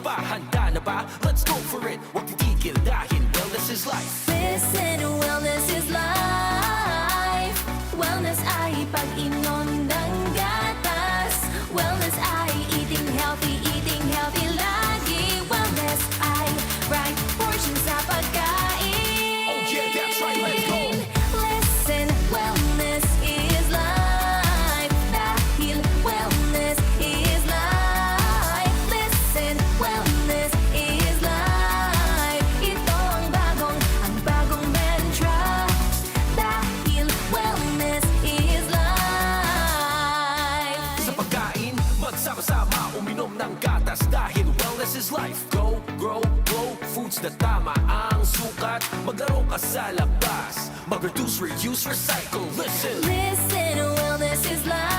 ba? Handa na ba? Let's go for it. Huwag titigil dahil wellness is life. Listen, wellness is life. Wellness ay pag-inom ng gatas. Wellness ay eating healthy lagi. Wellness ay right portion sa pagkain. Oh yeah, that's right, let's go. Listen, wellness is life. Dahil wellness is life. Listen, wellness is life. Ito ang bagong mantra. Dahil wellness is life. Sa pagkain, magsama-sama uminom ng gatas dahil wellness is life. Go, grow, glow, foods na tama ang sukat. Maglaro ka sa labas, mag-reduce, reuse, recycle. Listen, Listen, wellness is life.